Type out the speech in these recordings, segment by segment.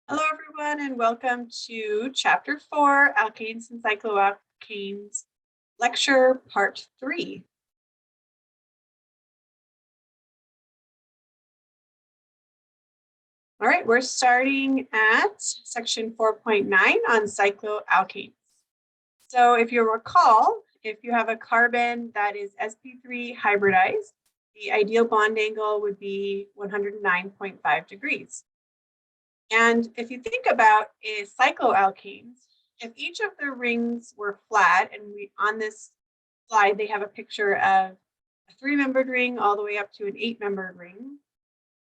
Hello, everyone, and welcome to Chapter 4, Alkanes and Cycloalkanes, Lecture Part 3. All right, we're starting at section 4.9 on cycloalkanes. So if you recall, if you have a carbon that is sp3 hybridized, the ideal bond angle would be 109.5 degrees. And if you think about cycloalkanes, if each of the rings were flat, and on this slide, they have a picture of a 3-membered ring all the way up to an 8-membered ring.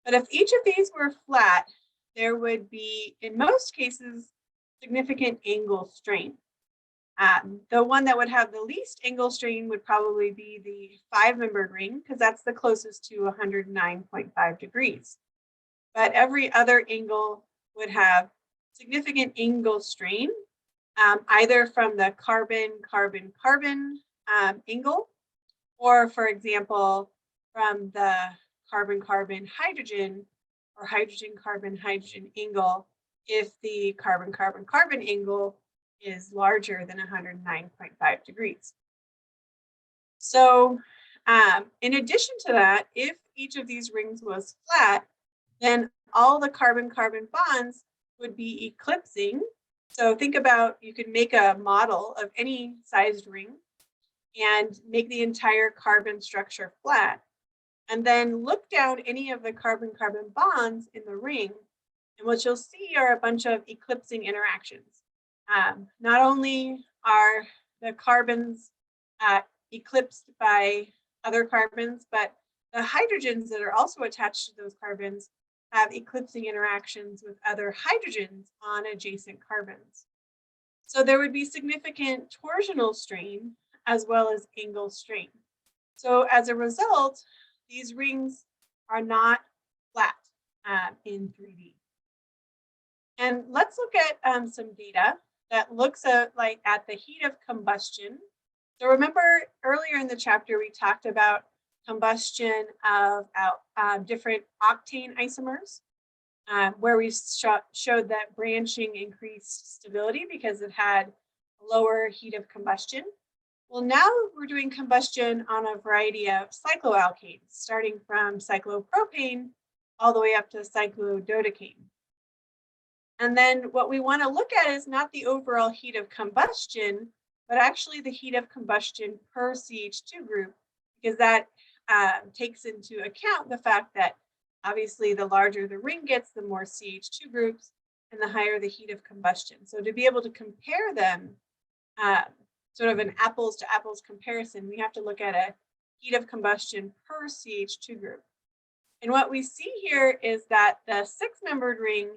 But if each of these were flat, there would be, in most cases, significant angle strain. The one that would have the least angle strain would probably be the 5-membered ring, because that's the closest to 109.5 degrees. But every other angle would have significant angle strain, either from the carbon-carbon-carbon angle, or, for example, from the carbon-carbon-hydrogen or hydrogen-carbon-hydrogen angle if the carbon-carbon-carbon angle is larger than 109.5 degrees. So in addition to that, if each of these rings was flat, then all the carbon-carbon bonds would be eclipsing. So think about, you could make a model of any sized ring and make the entire carbon structure flat, and then look down any of the carbon-carbon bonds in the ring, and what you'll see are a bunch of eclipsing interactions. Not only are the carbons eclipsed by other carbons, but the hydrogens that are also attached to those carbons have eclipsing interactions with other hydrogens on adjacent carbons. So there would be significant torsional strain as well as angle strain. So as a result, these rings are not flat in 3D. And let's look at some data that looks at the heat of combustion. So remember earlier in the chapter, we talked about combustion of different octane isomers, where we showed that branching increased stability because it had lower heat of combustion. Well, now we're doing combustion on a variety of cycloalkanes, starting from cyclopropane all the way up to cyclododecane. And then what we want to look at is not the overall heat of combustion, but actually the heat of combustion per CH2 group, because that takes into account the fact that obviously the larger the ring gets, the more CH2 groups, and the higher the heat of combustion. So to be able to compare them, sort of an apples to apples comparison, we have to look at a heat of combustion per CH2 group. And what we see here is that the 6-membered ring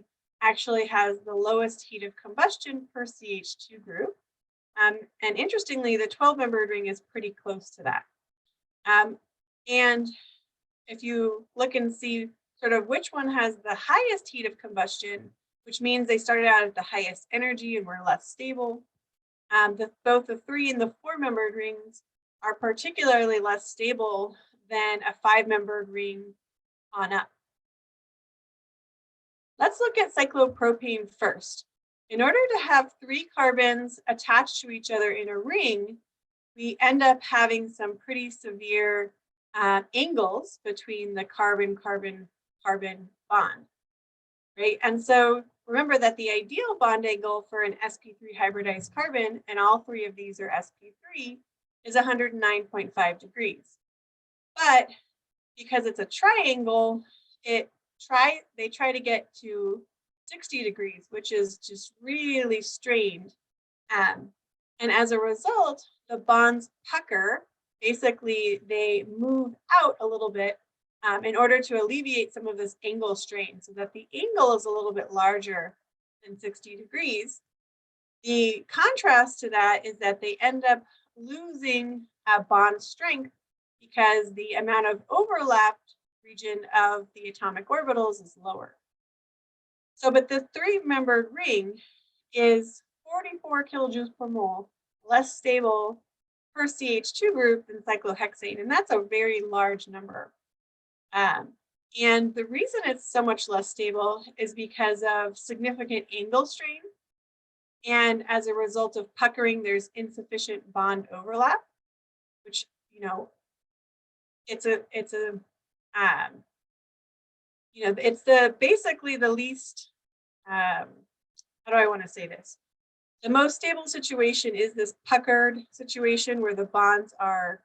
actually has the lowest heat of combustion per CH2 group. And interestingly, the 12-membered ring is pretty close to that. And if you look and see sort of which one has the highest heat of combustion, which means they started out at the highest energy and were less stable, both the 3 and the 4-membered rings are particularly less stable than a 5-membered ring on up. Let's look at cyclopropane first. In order to have 3 carbons attached to each other in a ring, we end up having some pretty severe angles between the carbon-carbon-carbon bond, right? And so remember that the ideal bond angle for an sp3 hybridized carbon, and all 3 of these are sp3, is 109.5 degrees. But because it's a triangle, they try to get to 60 degrees, which is just really strained. And as a result, the bonds pucker. Basically, they move out a little bit in order to alleviate some of this angle strain, so that the angle is a little bit larger than 60 degrees. The contrast to that is that they end up losing bond strength because the amount of overlapped region of the atomic orbitals is lower. So, but the 3-membered ring is 44 kilojoules per mole less stable per CH2 group than cyclohexane, and that's a very large number. And the reason it's so much less stable is because of significant angle strain. And as a result of puckering, there's insufficient bond overlap, which, it's basically the least, how do I want to say this? The most stable situation is this puckered situation where the bonds are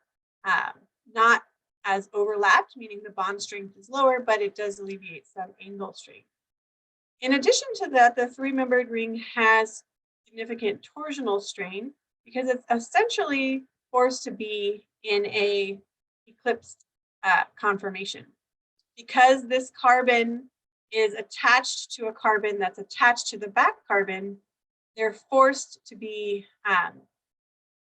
not as overlapped, meaning the bond strength is lower, but it does alleviate some angle strain. In addition to that, the three-membered ring has significant torsional strain because it's essentially forced to be in a eclipsed conformation. Because this carbon is attached to a carbon that's attached to the back carbon, they're forced to be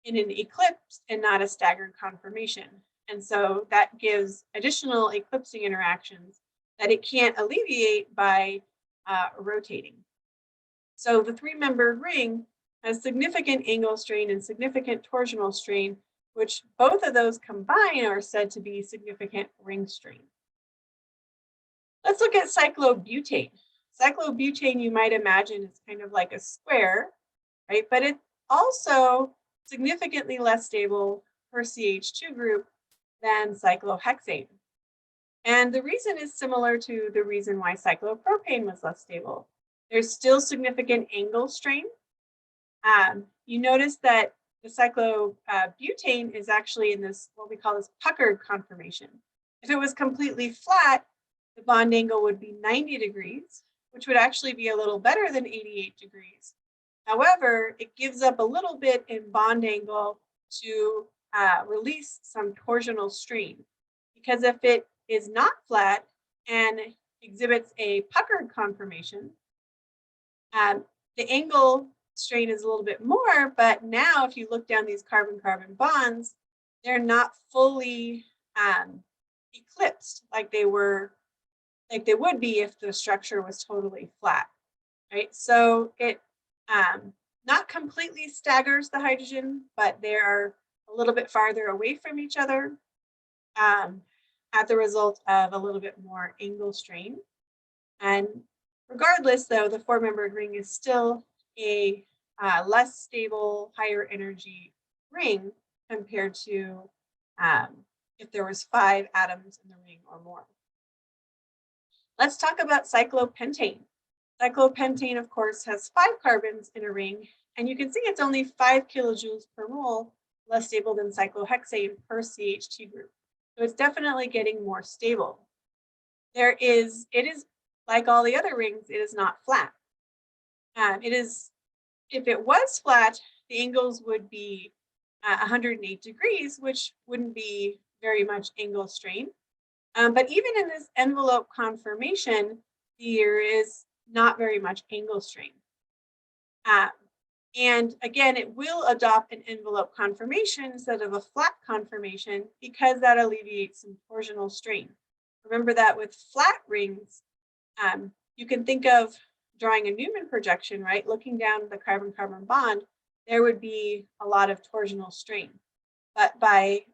in an eclipse and not a staggered conformation. And so that gives additional eclipsing interactions that it can't alleviate by rotating. So the three-membered ring has significant angle strain and significant torsional strain, which both of those combined are said to be significant ring strain. Let's look at cyclobutane. Cyclobutane, you might imagine, is kind of like a square, right? But it's also significantly less stable per CH2 group than cyclohexane. And the reason is similar to the reason why cyclopropane was less stable. There's still significant angle strain. You notice that the cyclobutane is actually in this, what we call this puckered conformation. If it was completely flat, the bond angle would be 90 degrees, which would actually be a little better than 88 degrees. However, it gives up a little bit in bond angle to release some torsional strain. Because if it is not flat and exhibits a puckered conformation, the angle strain is a little bit more, but now if you look down these carbon-carbon bonds, they're not fully eclipsed like they would be if the structure was totally flat, right? So it not completely staggers the hydrogen, but they are a little bit farther away from each other at the result of a little bit more angle strain. And regardless, though, the four-membered ring is still a less stable, higher energy ring compared to if there was 5 atoms in the ring or more. Let's talk about cyclopentane. Cyclopentane, of course, has 5 carbons in a ring, and you can see it's only 5 kilojoules per mole less stable than cyclohexane per CH2 group. So it's definitely getting more stable. It is like all the other rings, it is not flat. If it was flat, the angles would be 108 degrees, which wouldn't be very much angle strain. But even in this envelope conformation, there is not very much angle strain. And again, it will adopt an envelope conformation instead of a flat conformation because that alleviates some torsional strain. Remember that with flat rings, you can think of drawing a Newman projection, right? Looking down the carbon-carbon bond, there would be a lot of torsional strain. But by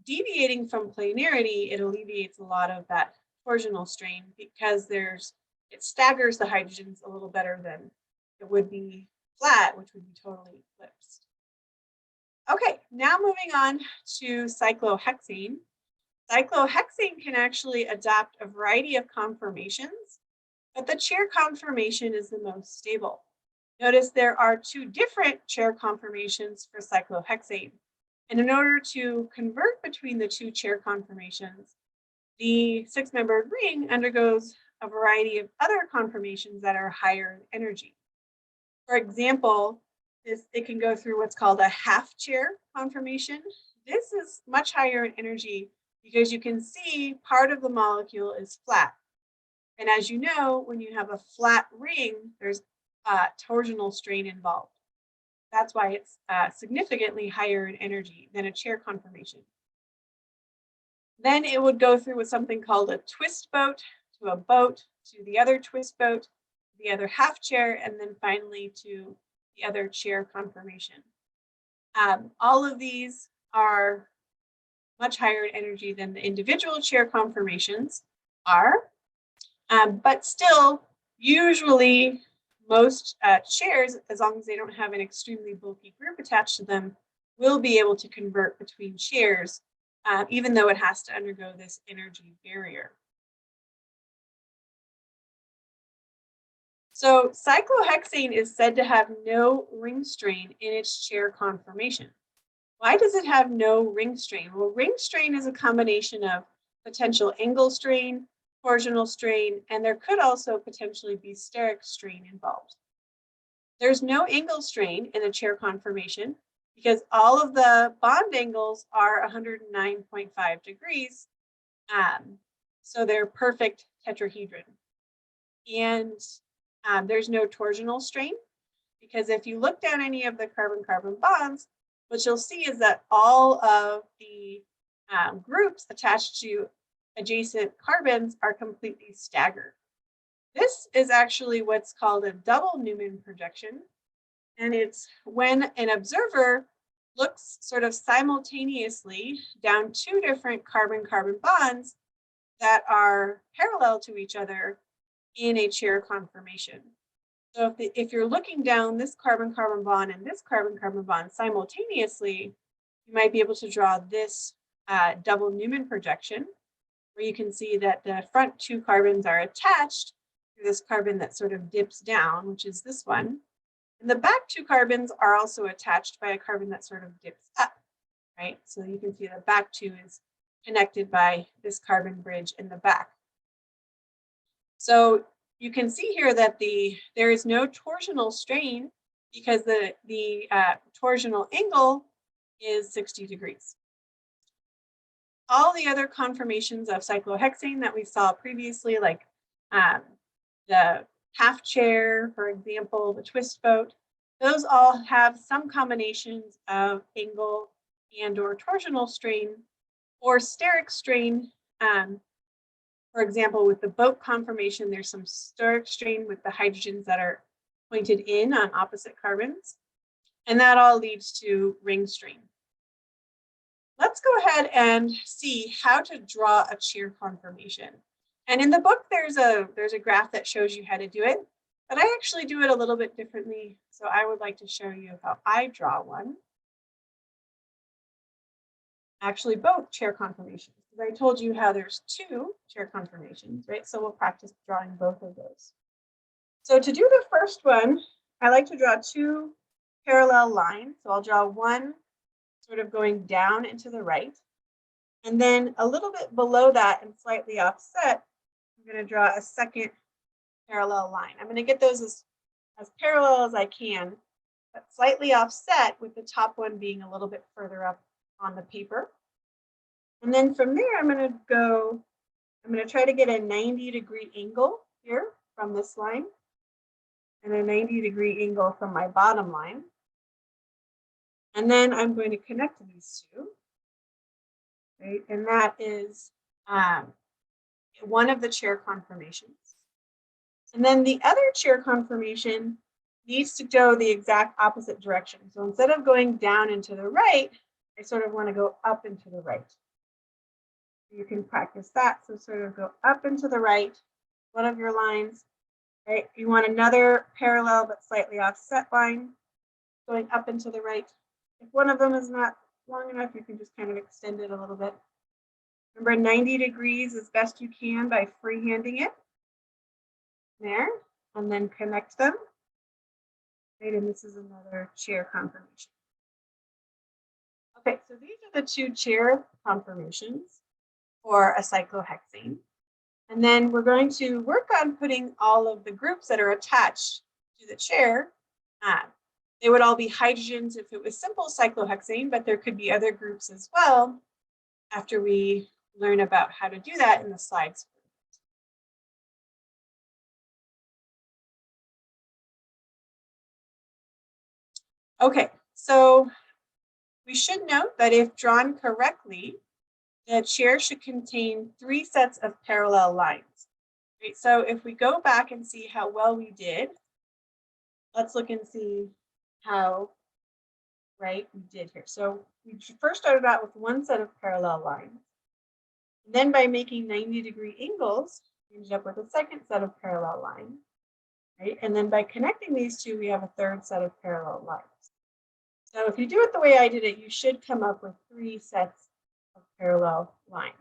deviating from planarity, it alleviates a lot of that torsional strain because it staggers the hydrogens a little better than it would be flat, which would be totally eclipsed. Okay, now moving on to cyclohexane. Cyclohexane can actually adopt a variety of conformations, but the chair conformation is the most stable. Notice there are 2 different chair conformations for cyclohexane. And in order to convert between the 2 chair conformations, the 6-membered ring undergoes a variety of other conformations that are higher in energy. For example, it can go through what's called a half chair conformation. This is much higher in energy because you can see part of the molecule is flat. And as you know, when you have a flat ring, there's torsional strain involved. That's why it's significantly higher in energy than a chair conformation. Then it would go through with something called a twist boat, to a boat, to the other twist boat, the other half chair, and then finally to the other chair conformation. All of these are much higher in energy than the individual chair conformations are. But still, usually most chairs, as long as they don't have an extremely bulky group attached to them, will be able to convert between chairs, even though it has to undergo this energy barrier. So cyclohexane is said to have no ring strain in its chair conformation. Why does it have no ring strain? Well, ring strain is a combination of potential angle strain, torsional strain, and there could also potentially be steric strain involved. There's no angle strain in a chair conformation because all of the bond angles are 109.5 degrees. So they're perfect tetrahedron. And there's no torsional strain because if you look down any of the carbon-carbon bonds, what you'll see is that all of the groups attached to adjacent carbons are completely staggered. This is actually what's called a double Newman projection. And it's when an observer looks sort of simultaneously down two different carbon-carbon bonds that are parallel to each other in a chair conformation. So if you're looking down this carbon-carbon bond and this carbon-carbon bond simultaneously, you might be able to draw this double Newman projection, where you can see that the front two carbons are attached to this carbon that sort of dips down, which is this one. And the back two carbons are also attached by a carbon that sort of dips up, right? So you can see the back two is connected by this carbon bridge in the back. So you can see here that there is no torsional strain because the torsional angle is 60 degrees. All the other conformations of cyclohexane that we saw previously, like the half chair, for example, the twist boat, those all have some combinations of angle and or torsional strain or steric strain. For example, with the boat conformation, there's some steric strain with the hydrogens that are pointed in on opposite carbons, and that all leads to ring strain. Let's go ahead and see how to draw a chair conformation. And in the book, there's a graph that shows you how to do it, but I actually do it a little bit differently. So I would like to show you how I draw one. Actually, both chair conformations. I told you how there's two chair conformations, right? So we'll practice drawing both of those. So to do the first one, I like to draw two parallel lines. So I'll draw one sort of going down and to the right. And then a little bit below that and slightly offset, I'm going to draw a second parallel line. I'm going to get those as parallel as I can, but slightly offset with the top one being a little bit further up on the paper. And then from there, I'm going to try to get a 90-degree angle here from this line and a 90-degree angle from my bottom line. And then I'm going to connect these two, right? And that is one of the chair conformations. And then the other chair conformation needs to go the exact opposite direction. So instead of going down and to the right, I sort of want to go up and to the right. You can practice that. So sort of go up and to the right, one of your lines, right? You want another parallel but slightly offset line going up and to the right. If one of them is not long enough, you can just kind of extend it a little bit. Remember, 90 degrees as best you can by freehanding it. There, and then connect them. Right, and this is another chair conformation. Okay, so these are the two chair conformations for a cyclohexane. And then we're going to work on putting all of the groups that are attached to the chair. They would all be hydrogens if it was simple cyclohexane, but there could be other groups as well after we learn about how to do that in the slides. Okay, so we should note that if drawn correctly, the chair should contain 3 sets of parallel lines. Right, so if we go back and see how well we did, let's look and see how right we did here. So we first started out with one set of parallel lines. And then by making 90-degree angles, we ended up with a second set of parallel lines. Right? And then by connecting these two, we have a third set of parallel lines. So if you do it the way I did it, you should come up with 3 sets of parallel lines.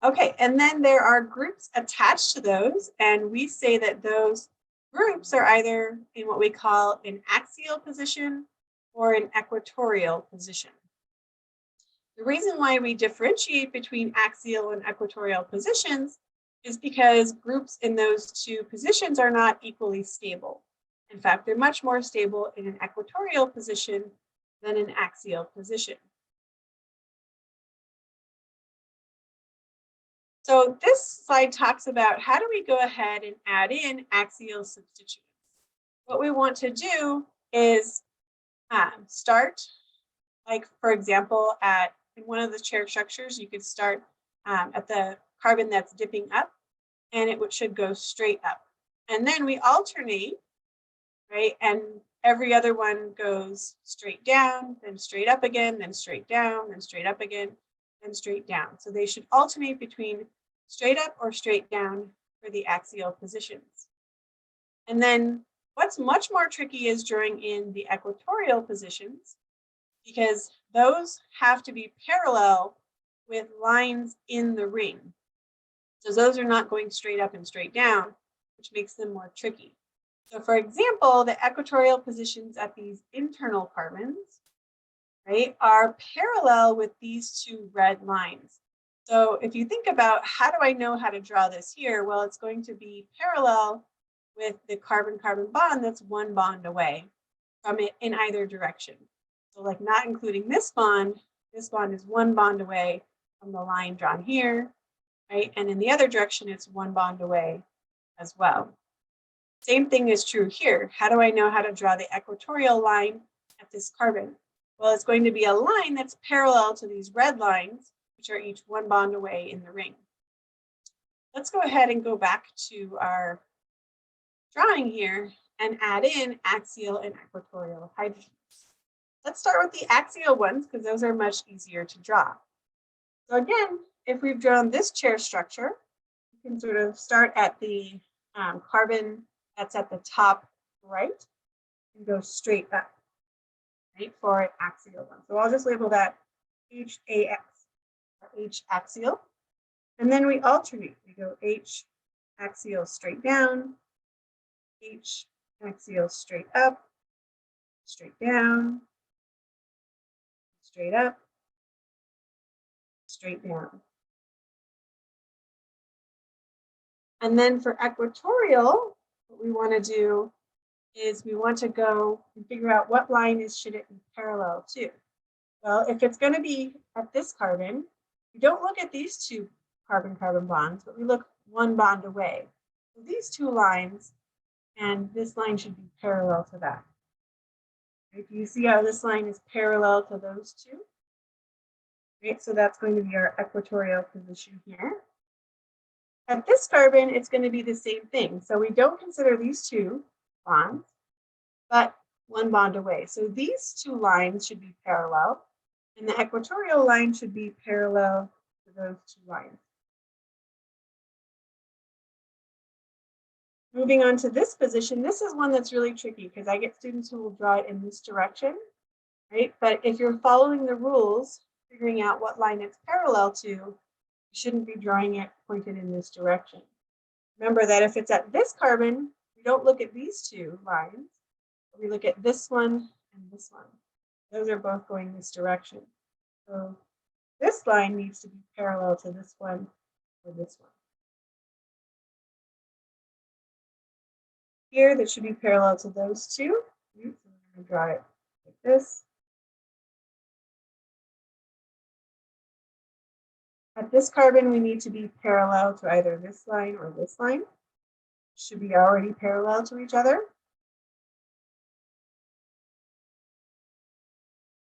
Okay, and then there are groups attached to those, and we say that those groups are either in what we call an axial position or an equatorial position. The reason why we differentiate between axial and equatorial positions is because groups in those two positions are not equally stable. In fact, they're much more stable in an equatorial position than an axial position. So this slide talks about how do we go ahead and add in axial substituents. What we want to do is start, like for example, in one of the chair structures, you could start at the carbon that's dipping up, and it should go straight up. And then we alternate, right? And every other one goes straight down, then straight up again, then straight down, then straight up again, then straight down. So they should alternate between straight up or straight down for the axial positions. And then what's much more tricky is drawing in the equatorial positions, because those have to be parallel with lines in the ring. So those are not going straight up and straight down, which makes them more tricky. So for example, the equatorial positions at these internal carbons, right, are parallel with these two red lines. So if you think about how do I know how to draw this here? Well, it's going to be parallel with the carbon-carbon bond that's one bond away from it in either direction. So like not including this bond is one bond away from the line drawn here, right? And in the other direction, it's one bond away as well. Same thing is true here. How do I know how to draw the equatorial line at this carbon? Well, it's going to be a line that's parallel to these red lines, which are each one bond away in the ring. Let's go ahead and go back to our drawing here and add in axial and equatorial hydrogens. Let's start with the axial ones because those are much easier to draw. So again, if we've drawn this chair structure, you can sort of start at the carbon that's at the top right and go straight up, right, for an axial one. So I'll just label that HAX, or H axial. And then we alternate. We go H axial straight down, H axial straight up, straight down, straight up, straight down. And then for equatorial, what we want to do is we want to go and figure out what line should it be parallel to. Well, if it's going to be at this carbon, we don't look at these two carbon-carbon bonds, but we look one bond away. So these two lines and this line should be parallel to that. Right? Do you see how this line is parallel to those two? Right, so that's going to be our equatorial position here. At this carbon, it's going to be the same thing. So we don't consider these two bonds, but one bond away. So these two lines should be parallel, and the equatorial line should be parallel to those two lines. Moving on to this position, this is one that's really tricky because I get students who will draw it in this direction, right? But if you're following the rules, figuring out what line it's parallel to, you shouldn't be drawing it pointed in this direction. Remember that if it's at this carbon, we don't look at these two lines. We look at this one and this one. Those are both going this direction. So this line needs to be parallel to this one or this one. Here, that should be parallel to those two. So I'm going to draw it like this. At this carbon, we need to be parallel to either this line or this line. Should be already parallel to each other.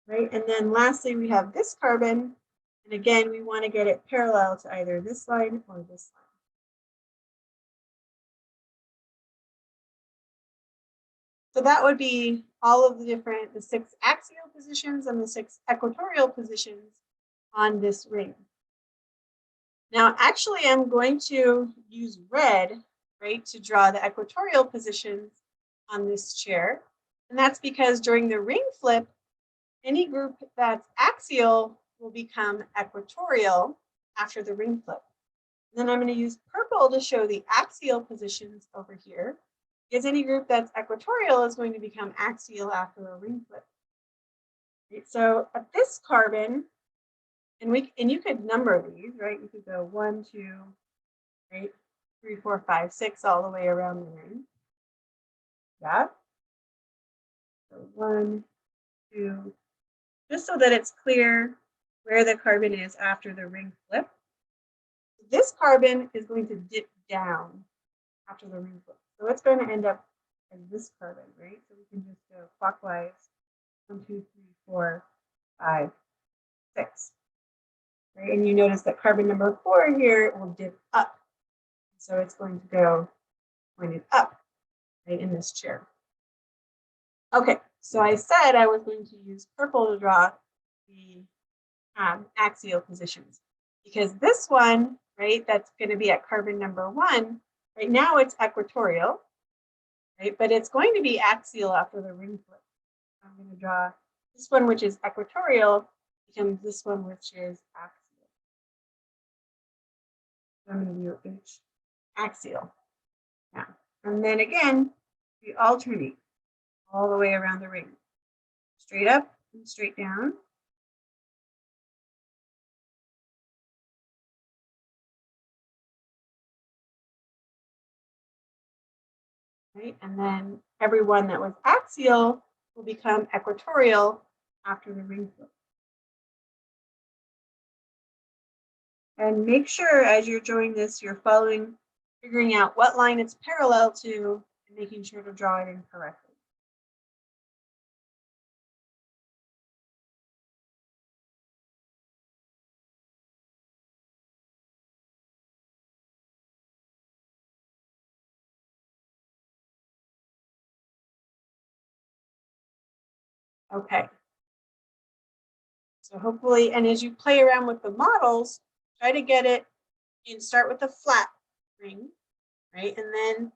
Right, and then lastly, we have this carbon. And again, we want to get it parallel to either this line or this line. So that would be all of the 6 axial positions and the 6 equatorial positions on this ring. Now, actually, I'm going to use red, right, to draw the equatorial positions on this chair. And that's because during the ring flip, any group that's axial will become equatorial after the ring flip. And then I'm going to use purple to show the axial positions over here, because any group that's equatorial is going to become axial after a ring flip. Right, so at this carbon, and you could number these, right? You could go 1, 2, right, 3, 4, 5, 6, all the way around the ring. Yeah. So 1, 2, just so that it's clear where the carbon is after the ring flip. This carbon is going to dip down after the ring flip. So it's going to end up as this carbon, right? So we can just go clockwise. 1, 2, 3, 4, 5, 6. Right? And you notice that carbon number 4 here will dip up. So it's going to go pointed up, right, in this chair. Okay, so I said I was going to use purple to draw the axial positions, because this one, right, that's going to be at carbon number 1, right now it's equatorial, right, but it's going to be axial after the ring flip. I'm going to draw this one, which is equatorial, becomes this one, which is axial. I'm going to do H axial now. And then again, we alternate all the way around the ring. Straight up and straight down. Right? And then every one that was axial will become equatorial after the ring flip. And make sure as you're drawing this, you're figuring out what line it's parallel to, and making sure to draw it in correctly. Okay. So hopefully, and as you play around with the models, try to get it and start with a flat ring, right? And then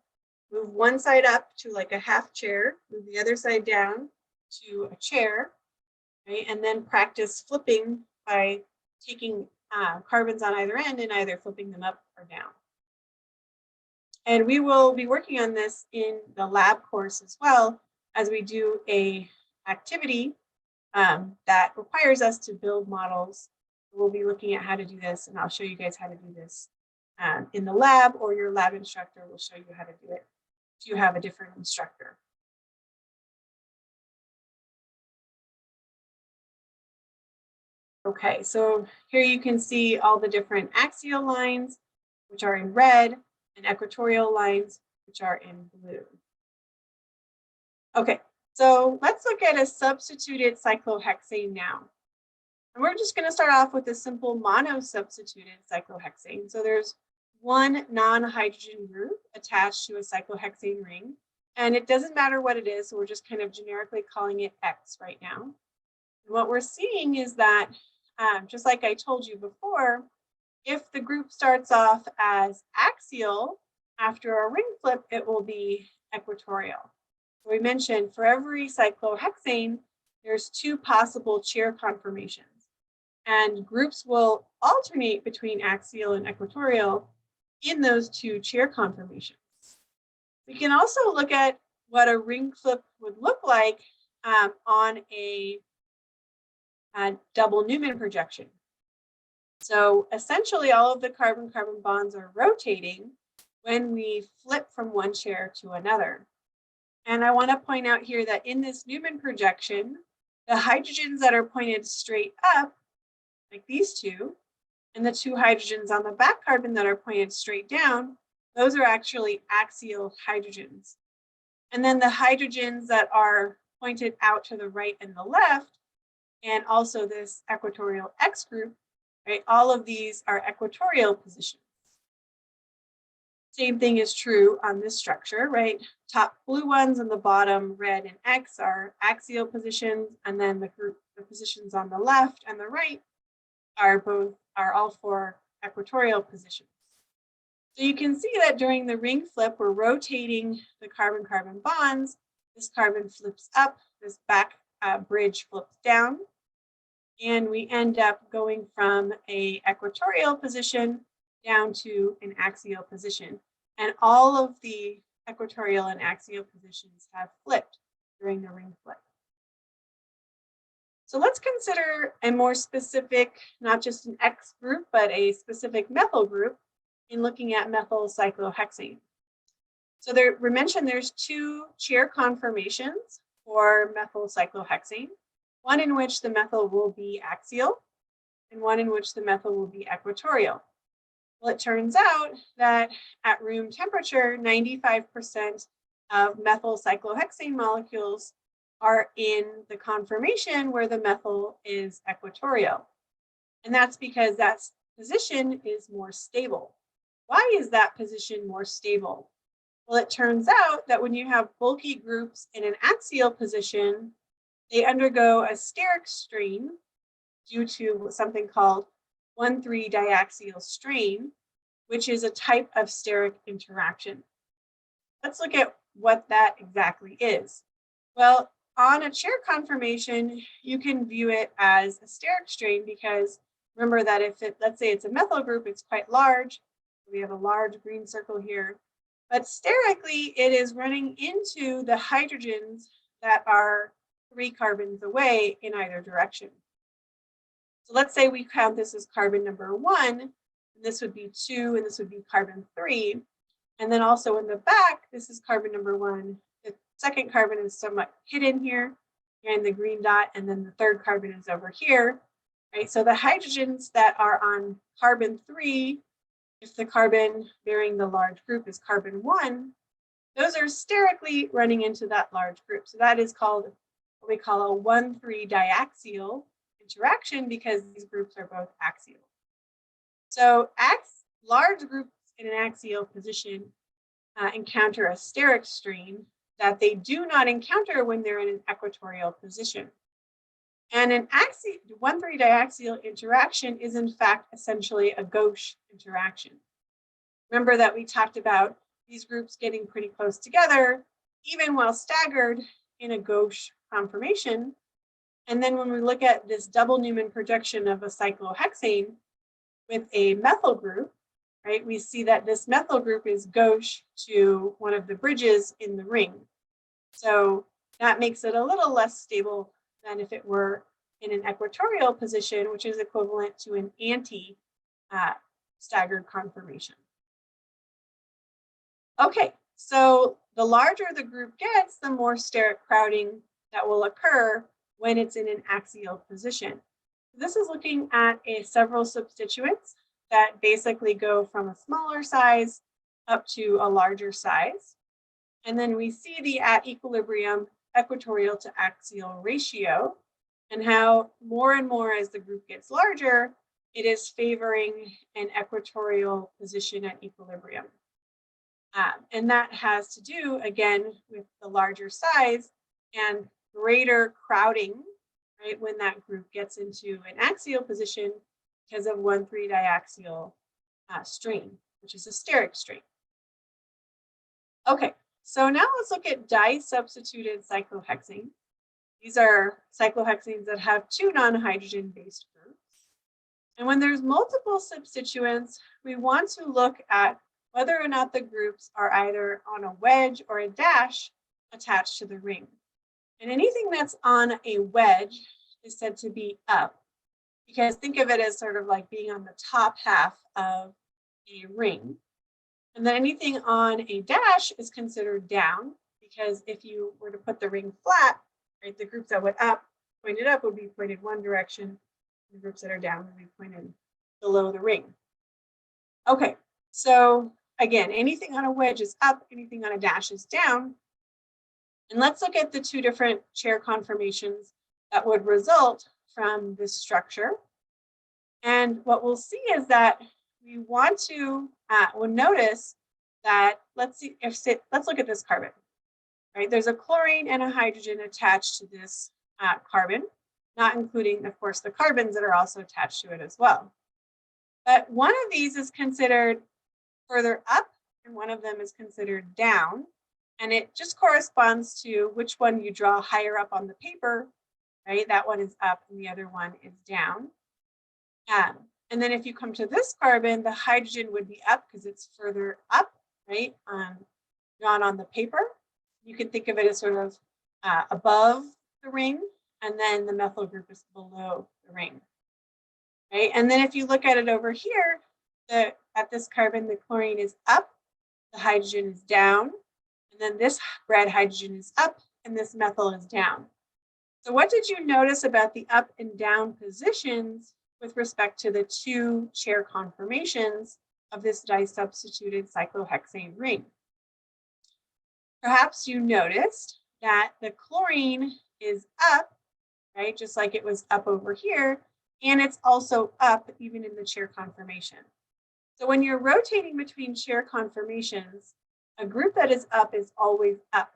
move one side up to like a half chair, move the other side down to a chair, right? And then practice flipping by taking carbons on either end and either flipping them up or down. And we will be working on this in the lab course as well, as we do a activity that requires us to build models. We'll be looking at how to do this, and I'll show you guys how to do this in the lab, or your lab instructor will show you how to do it if you have a different instructor. Okay, so here you can see all the different axial lines, which are in red, and equatorial lines, which are in blue. Okay, so let's look at a substituted cyclohexane now. And we're just going to start off with a simple monosubstituted cyclohexane. So there's one non-hydrogen group attached to a cyclohexane ring, and it doesn't matter what it is, so we're just kind of generically calling it X right now. And what we're seeing is that, just like I told you before, if the group starts off as axial, after a ring flip, it will be equatorial. So we mentioned for every cyclohexane, there's 2 possible chair conformations. And groups will alternate between axial and equatorial in those 2 chair conformations. We can also look at what a ring flip would look like on a double Newman projection. So essentially all of the carbon-carbon bonds are rotating when we flip from one chair to another. And I want to point out here that in this Newman projection, the hydrogens that are pointed straight up, like these 2, and the 2 hydrogens on the back carbon that are pointed straight down, those are actually axial hydrogens. And then the hydrogens that are pointed out to the right and the left, and also this equatorial X group, right, all of these are equatorial positions. Same thing is true on this structure, right? Top blue ones and the bottom red and X are axial positions, and then the positions on the left and the right are all four equatorial positions. So you can see that during the ring flip, we're rotating the carbon-carbon bonds. This carbon flips up, this back bridge flips down, and we end up going from an equatorial position down to an axial position. And all of the equatorial and axial positions have flipped during the ring flip. So let's consider a more specific, not just an X group, but a specific methyl group in looking at methyl cyclohexane. So we mentioned there's two chair conformations for methyl cyclohexane, one in which the methyl will be axial and one in which the methyl will be equatorial. Well, it turns out that at room temperature, 95% of methyl cyclohexane molecules are in the conformation where the methyl is equatorial. And that's because that position is more stable. Why is that position more stable? Well, it turns out that when you have bulky groups in an axial position, they undergo a steric strain due to something called 1,3-diaxial strain, which is a type of steric interaction. Let's look at what that exactly is. Well, on a chair conformation, you can view it as a steric strain because remember that if let's say it's a methyl group, it's quite large. We have a large green circle here, but sterically, it is running into the hydrogens that are 3 carbons away in either direction. So let's say we count this as carbon number 1, and this would be 2, and this would be carbon 3. And then also in the back, this is carbon number 1. The second carbon is somewhat hidden here in the green dot, and then the third carbon is over here, right? So the hydrogens that are on carbon 3, if the carbon bearing the large group is carbon 1, those are sterically running into that large group. So that is called what we call a 1,3-diaxial interaction because these groups are both axial. So large groups in an axial position encounter a steric strain that they do not encounter when they're in an equatorial position. And an 1,3-diaxial interaction is in fact essentially a gauche interaction. Remember that we talked about these groups getting pretty close together, even while staggered in a gauche conformation. And then when we look at this double Newman projection of a cyclohexane with a methyl group, right, we see that this methyl group is gauche to one of the bridges in the ring. So that makes it a little less stable than if it were in an equatorial position, which is equivalent to an anti-staggered conformation. Okay, so the larger the group gets, the more steric crowding that will occur when it's in an axial position. This is looking at several substituents that basically go from a smaller size up to a larger size. And then we see the at equilibrium equatorial to axial ratio and how more and more as the group gets larger, it is favoring an equatorial position at equilibrium. And that has to do, again, with the larger size and greater crowding, right, when that group gets into an axial position because of 1,3-diaxial strain, which is a steric strain. Okay, so now let's look at disubstituted cyclohexane. These are cyclohexanes that have 2 non-hydrogen-based groups. And when there's multiple substituents, we want to look at whether or not the groups are either on a wedge or a dash attached to the ring. And anything that's on a wedge is said to be up, because think of it as sort of like being on the top half of a ring. And then anything on a dash is considered down, because if you were to put the ring flat, right, the groups that went up, pointed up would be pointed one direction, the groups that are down would be pointed below the ring. Okay, so again, anything on a wedge is up, anything on a dash is down. And let's look at the 2 different chair conformations that would result from this structure. And what we'll see is that we want to, we'll notice that, let's look at this carbon, right? There's a chlorine and a hydrogen attached to this carbon, not including, of course, the carbons that are also attached to it as well. But one of these is considered further up and one of them is considered down. And it just corresponds to which one you draw higher up on the paper, right? That one is up and the other one is down. And then if you come to this carbon, the hydrogen would be up because it's further up, right? Drawn on the paper. You can think of it as sort of above the ring, and then the methyl group is below the ring, right? And then if you look at it over here, at this carbon, the chlorine is up, the hydrogen is down, and then this red hydrogen is up, and this methyl is down. So what did you notice about the up and down positions with respect to the two chair conformations of this disubstituted cyclohexane ring? Perhaps you noticed that the chlorine is up, right? Just like it was up over here, and it's also up even in the chair conformation. So when you're rotating between chair conformations, a group that is up is always up,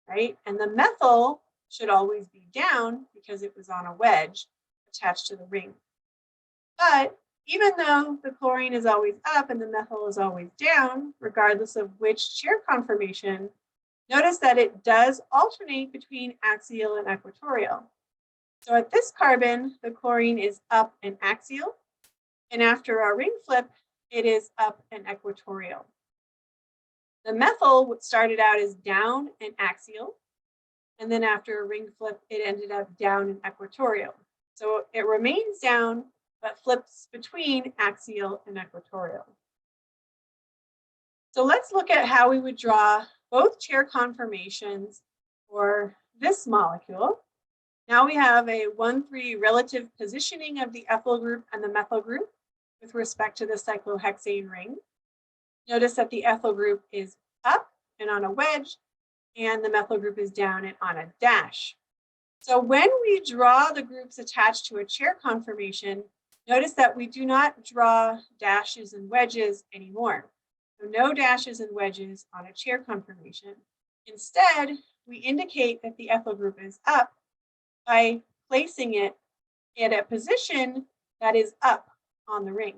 right? And the methyl should always be down because it was on a wedge attached to the ring. But even though the chlorine is always up and the methyl is always down, regardless of which chair conformation, notice that it does alternate between axial and equatorial. So at this carbon, the chlorine is up and axial, and after our ring flip, it is up and equatorial. The methyl started out as down and axial, and then after a ring flip, it ended up down and equatorial. So it remains down, but flips between axial and equatorial. So let's look at how we would draw both chair conformations for this molecule. Now we have a 1,3 relative positioning of the ethyl group and the methyl group with respect to the cyclohexane ring. Notice that the ethyl group is up and on a wedge, and the methyl group is down and on a dash. So when we draw the groups attached to a chair conformation, notice that we do not draw dashes and wedges anymore. So no dashes and wedges on a chair conformation. Instead, we indicate that the ethyl group is up by placing it at a position that is up on the ring.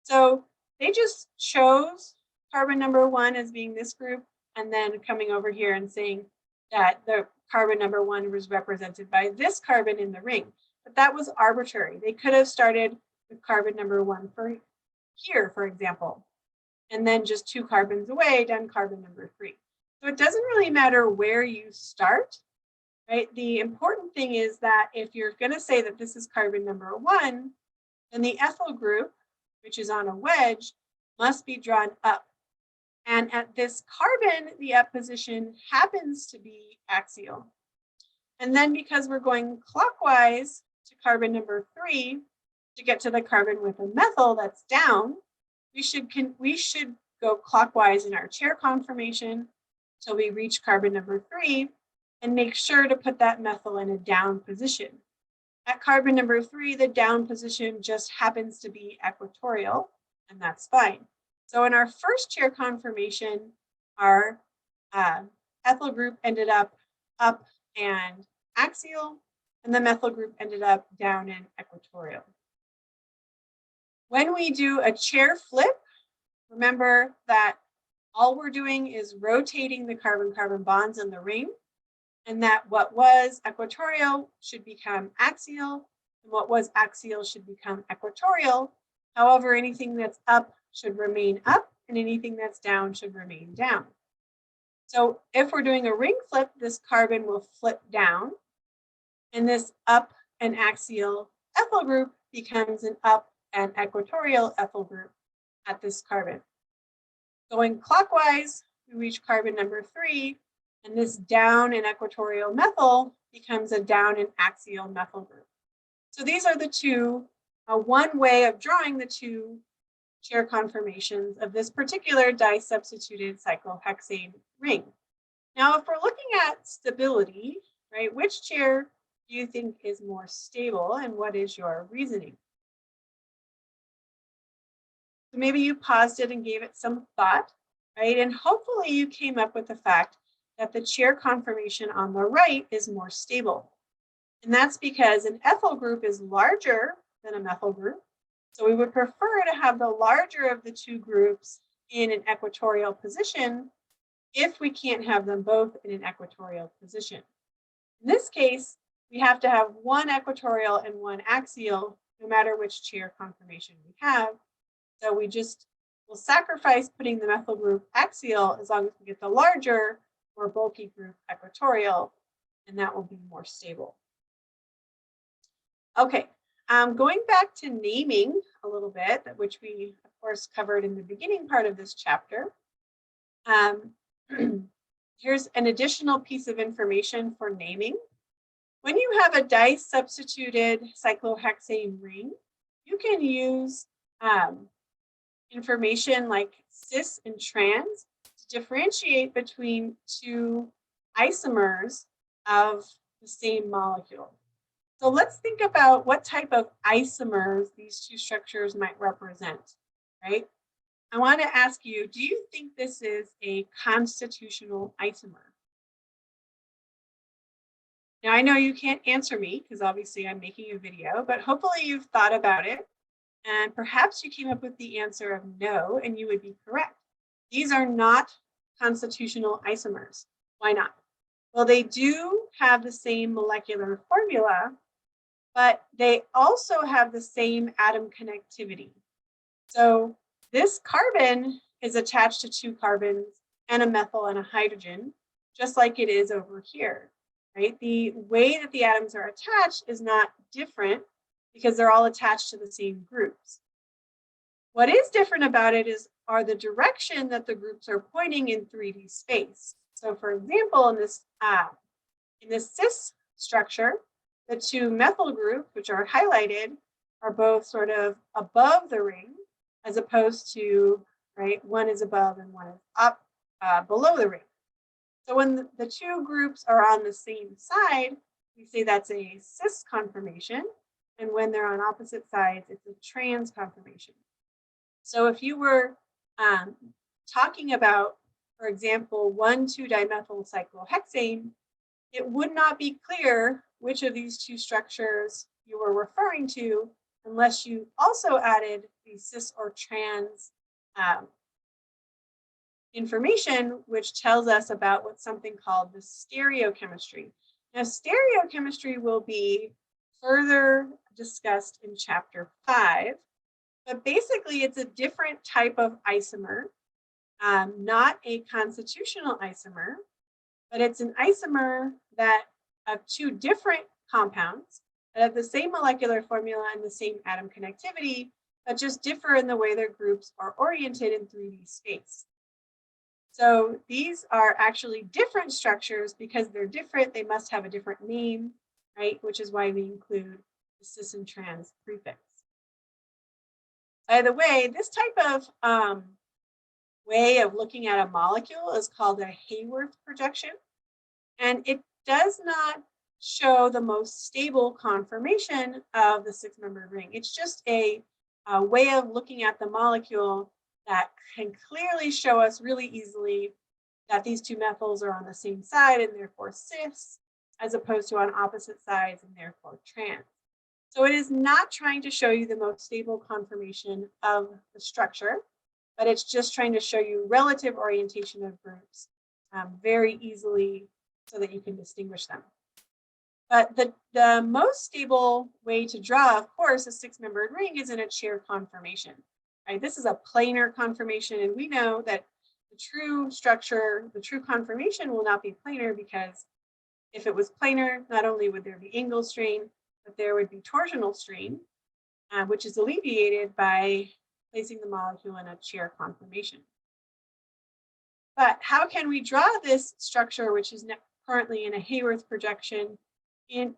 So they just chose carbon number 1 as being this group, and then coming over here and saying that the carbon number 1 was represented by this carbon in the ring. But that was arbitrary. They could have started with carbon number 1 for here, for example, and then just 2 carbons away, done carbon number 3. So it doesn't really matter where you start, right? The important thing is that if you're going to say that this is carbon number 1, then the ethyl group, which is on a wedge, must be drawn up. And at this carbon, the up position happens to be axial. And then because we're going clockwise to carbon number 3 to get to the carbon with a methyl that's down, we should go clockwise in our chair conformation till we reach carbon number 3 and make sure to put that methyl in a down position. At carbon number 3, the down position just happens to be equatorial, and that's fine. So in our first chair conformation, our ethyl group ended up and axial, and the methyl group ended up down and equatorial. When we do a chair flip, remember that all we're doing is rotating the carbon-carbon bonds in the ring, and that what was equatorial should become axial, and what was axial should become equatorial. However, anything that's up should remain up, and anything that's down should remain down. So if we're doing a ring flip, this carbon will flip down, and this up and axial ethyl group becomes an up and equatorial ethyl group at this carbon. Going clockwise, we reach carbon number 3, and this down and equatorial methyl becomes a down and axial methyl group. So these are the two, one way of drawing the two chair conformations of this particular disubstituted cyclohexane ring. Now, if we're looking at stability, right, which chair do you think is more stable, and what is your reasoning? So maybe you paused it and gave it some thought, right? And hopefully you came up with the fact that the chair conformation on the right is more stable. And that's because an ethyl group is larger than a methyl group. So we would prefer to have the larger of the two groups in an equatorial position if we can't have them both in an equatorial position. In this case, we have to have one equatorial and one axial, no matter which chair conformation we have. So we just will sacrifice putting the methyl group axial as long as we get the larger, more bulky group equatorial, and that will be more stable. Okay, going back to naming a little bit, which we of course covered in the beginning part of this chapter. Here's an additional piece of information for naming. When you have a disubstituted cyclohexane ring, you can use information like cis and trans to differentiate between two isomers of the same molecule. So let's think about what type of isomers these two structures might represent, right? I want to ask you, do you think this is a constitutional isomer? Now, I know you can't answer me because obviously I'm making a video, but hopefully you've thought about it and perhaps you came up with the answer of no, and you would be correct. These are not constitutional isomers. Why not? Well, they do have the same molecular formula, but they also have the same atom connectivity. So this carbon is attached to two carbons and a methyl and a hydrogen, just like it is over here, right? The way that the atoms are attached is not different because they're all attached to the same groups. What is different about it are the direction that the groups are pointing in 3D space. So for example, in this cis structure, the two methyl groups, which are highlighted, are both sort of above the ring, as opposed to, right, one is above and one is up below the ring. So when the two groups are on the same side, we say that's a cis conformation. And when they're on opposite sides, it's a trans conformation. So if you were talking about, for example, 1,2-dimethyl cyclohexane, it would not be clear which of these two structures you were referring to unless you also added the cis or trans information, which tells us about what's something called the stereochemistry. Now, stereochemistry will be further discussed in chapter 5, but basically it's a different type of isomer, not a constitutional isomer, but it's an isomer that of two different compounds that have the same molecular formula and the same atom connectivity, but just differ in the way their groups are oriented in 3D space. So these are actually different structures. Because they're different, they must have a different name, right? Which is why we include the cis and trans prefix. By the way, this type of way of looking at a molecule is called a Haworth projection. And it does not show the most stable conformation of the six-membered ring. It's just a way of looking at the molecule that can clearly show us really easily that these two methyls are on the same side and therefore cis, as opposed to on opposite sides and therefore trans. So it is not trying to show you the most stable conformation of the structure, but it's just trying to show you relative orientation of groups very easily so that you can distinguish them. But the most stable way to draw, of course, a six-membered ring is in a chair conformation. Right? This is a planar conformation, and we know that the true structure, the true conformation will not be planar, because if it was planar, not only would there be angle strain, but there would be torsional strain, which is alleviated by placing the molecule in a chair conformation. But how can we draw this structure, which is currently in a Haworth projection, in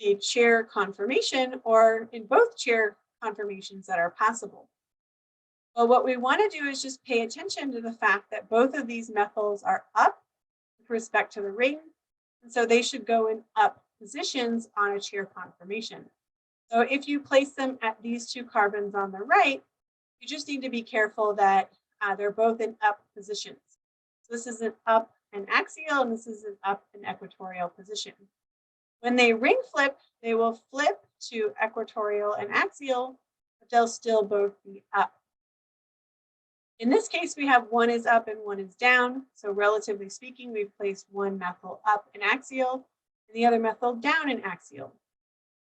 a chair conformation, or in both chair conformations that are possible? Well, what we want to do is just pay attention to the fact that both of these methyls are up with respect to the ring, and so they should go in up positions on a chair conformation. So if you place them at these two carbons on the right, you just need to be careful that they're both in up positions. So this is an up and axial, and this is an up and equatorial position. When they ring flip, they will flip to equatorial and axial, but they'll still both be up. In this case, we have one is up and one is down. So relatively speaking, we've placed one methyl up in axial and the other methyl down in axial.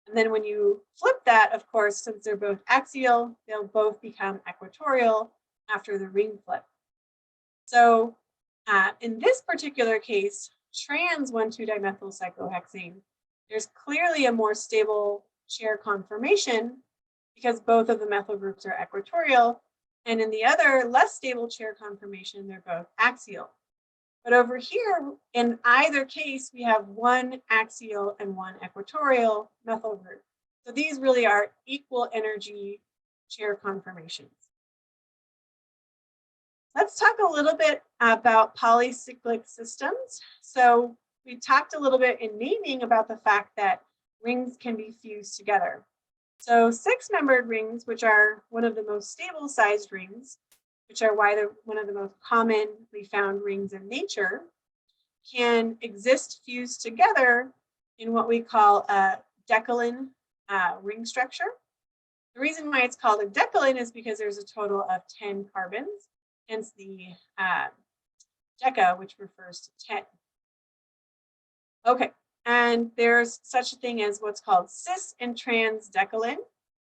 And then when you flip that, of course, since they're both axial, they'll both become equatorial after the ring flip. So in this particular case, trans 1,2-dimethylcyclohexane, there's clearly a more stable chair conformation because both of the methyl groups are equatorial. And in the other less stable chair conformation, they're both axial. But over here, in either case, we have one axial and one equatorial methyl group. So these really are equal energy chair conformations. Let's talk a little bit about polycyclic systems. So we talked a little bit in naming about the fact that rings can be fused together. So 6-membered rings, which are one of the most stable sized rings, which are why they're one of the most commonly found rings in nature, can exist fused together in what we call a decalin ring structure. The reason why it's called a decalin is because there's a total of 10 carbons, hence the deca, which refers to 10. Okay. And there's such a thing as what's called cis and trans decalin.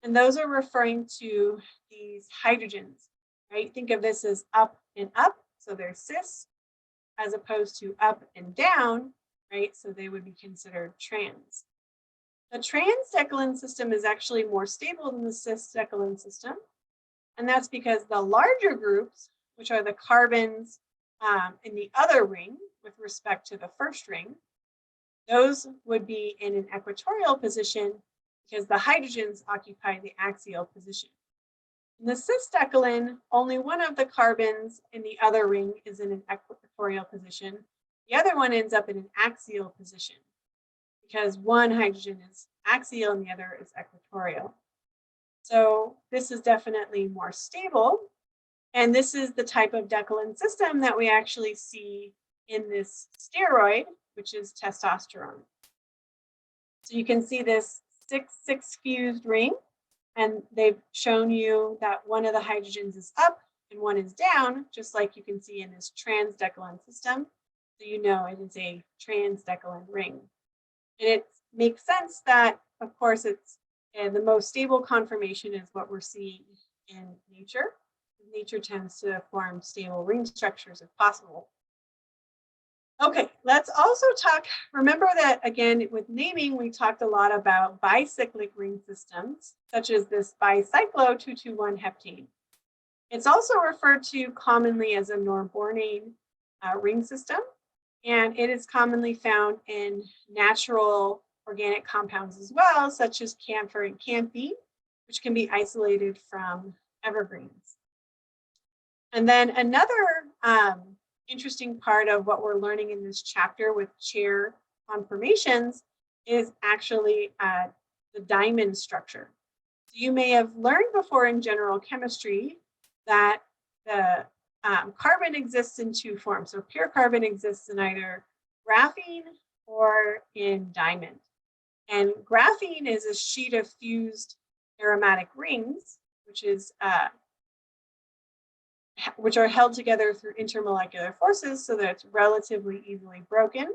And those are referring to these hydrogens, right? Think of this as up and up. So they're cis as opposed to up and down, right? So they would be considered trans. The trans decalin system is actually more stable than the cis decalin system. And that's because the larger groups, which are the carbons in the other ring with respect to the first ring, those would be in an equatorial position because the hydrogens occupy the axial position. In the cis decalin, only one of the carbons in the other ring is in an equatorial position. The other one ends up in an axial position because one hydrogen is axial and the other is equatorial. So this is definitely more stable. And this is the type of decalin system that we actually see in this steroid, which is testosterone. So you can see this 6-6 fused ring, and they've shown you that one of the hydrogens is up and one is down, just like you can see in this trans decalin system. So you know it is a trans decalin ring. And it makes sense that, of course, it's the most stable conformation is what we're seeing in nature. Nature tends to form stable ring structures if possible. Okay, let's also talk, remember that again, with naming, we talked a lot about bicyclic ring systems, such as this bicyclo-2,2,1-heptane. It's also referred to commonly as a norbornane ring system, and it is commonly found in natural organic compounds as well, such as camphor and camphene, which can be isolated from evergreens. And then another interesting part of what we're learning in this chapter with chair conformations is actually the diamond structure. So you may have learned before in general chemistry that the carbon exists in two forms. So pure carbon exists in either graphene or in diamond. And graphene is a sheet of fused aromatic rings, which are held together through intermolecular forces so that it's relatively easily broken.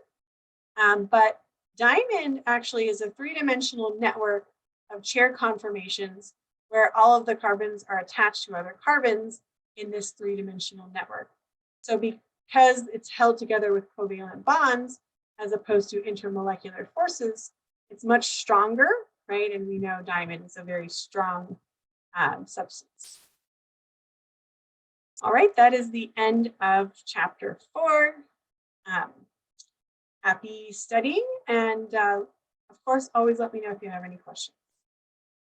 But diamond actually is a three-dimensional network of chair conformations where all of the carbons are attached to other carbons in this three-dimensional network. So because it's held together with covalent bonds, as opposed to intermolecular forces, it's much stronger, right? And we know diamond is a very strong substance. All right, that is the end of chapter 4. Happy studying, and of course, always let me know if you have any questions.